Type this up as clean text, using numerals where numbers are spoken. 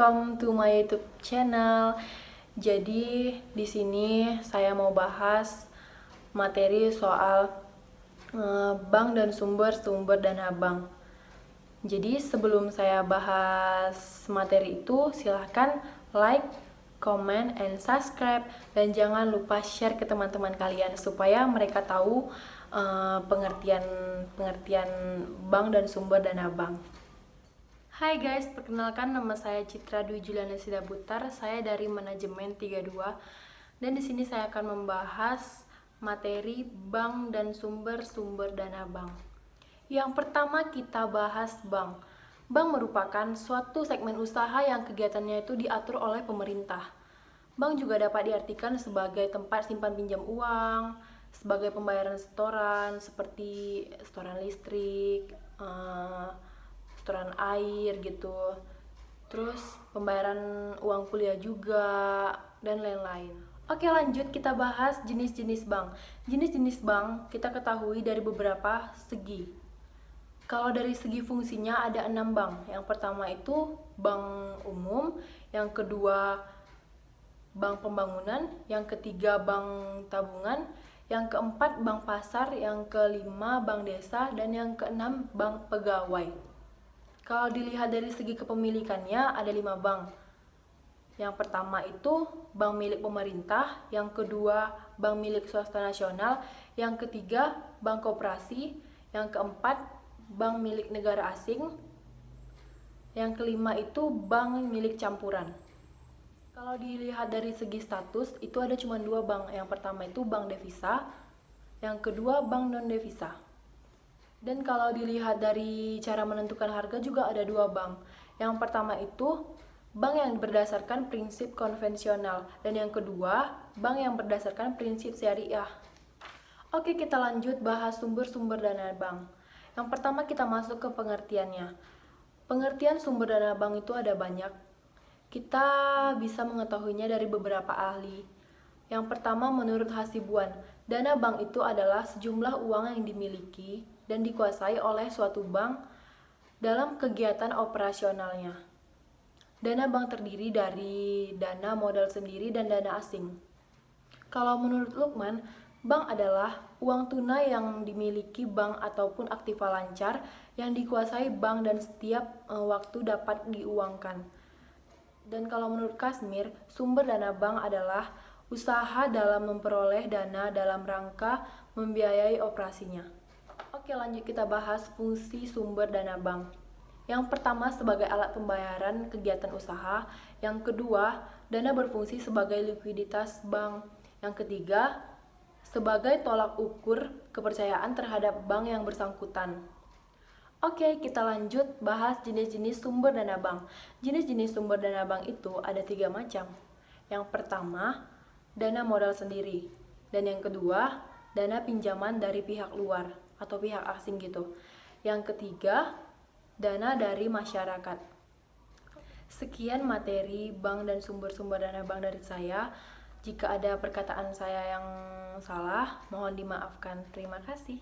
welcome to my YouTube channel. Jadi di sini saya mau bahas materi soal bank dan sumber dana bank. Jadi sebelum saya bahas materi itu, silahkan like, comment, and subscribe, dan jangan lupa share ke teman-teman kalian supaya mereka tahu pengertian bank dan sumber dana bank. Hai guys, perkenalkan nama saya Citra Dwi Juliana Sidaputar. Saya dari Manajemen 32 dan di sini saya akan membahas materi bank dan sumber dana bank. Yang pertama kita bahas bank. Bank merupakan suatu segmen usaha yang kegiatannya itu diatur oleh pemerintah. Bank juga dapat diartikan sebagai tempat simpan pinjam uang, sebagai pembayaran setoran seperti setoran listrik, setoran air gitu, terus pembayaran uang kuliah juga, dan lain-lain. Oke, lanjut kita bahas jenis-jenis bank. Jenis-jenis bank kita ketahui dari beberapa segi. Kalau dari segi fungsinya ada 6 bank. Yang pertama itu bank umum, yang kedua bank pembangunan, yang ketiga bank tabungan, yang keempat bank pasar, yang kelima bank desa, dan yang keenam bank pegawai. Kalau dilihat dari segi kepemilikannya ada 5 bank. Yang pertama itu bank milik pemerintah, yang kedua bank milik swasta nasional, yang ketiga bank koperasi, yang keempat bank milik negara asing, yang kelima itu bank milik campuran. Kalau dilihat dari segi status itu ada cuma 2 bank. Yang pertama itu bank devisa, yang kedua bank non devisa. Dan kalau dilihat dari cara menentukan harga juga ada 2 bank. Yang pertama itu bank yang berdasarkan prinsip konvensional, dan yang kedua bank yang berdasarkan prinsip syariah. Oke, kita lanjut bahas sumber dana bank. Yang pertama kita masuk ke pengertiannya. Pengertian sumber dana bank itu ada banyak. Kita bisa mengetahuinya dari beberapa ahli. Yang pertama menurut Hasibuan, dana bank itu adalah sejumlah uang yang dimiliki dan dikuasai oleh suatu bank dalam kegiatan operasionalnya. Dana bank terdiri dari dana modal sendiri dan dana asing. Kalau menurut Lukman, bank adalah uang tunai yang dimiliki bank ataupun aktiva lancar yang dikuasai bank dan setiap waktu dapat diuangkan. Dan kalau menurut Kasmir, sumber dana bank adalah usaha dalam memperoleh dana dalam rangka membiayai operasinya. Oke, lanjut kita bahas fungsi sumber dana bank. Yang pertama sebagai alat pembayaran kegiatan usaha, yang kedua dana berfungsi sebagai likuiditas bank, yang ketiga sebagai tolak ukur kepercayaan terhadap bank yang bersangkutan. Oke, kita lanjut bahas jenis-jenis sumber dana bank. Jenis-jenis sumber dana bank itu ada 3 macam. Yang pertama, dana modal sendiri. Dan yang kedua, dana pinjaman dari pihak luar atau pihak asing gitu. Yang ketiga, dana dari masyarakat. Sekian materi bank dan sumber dana bank dari saya. Jika ada perkataan saya yang salah, mohon dimaafkan. Terima kasih.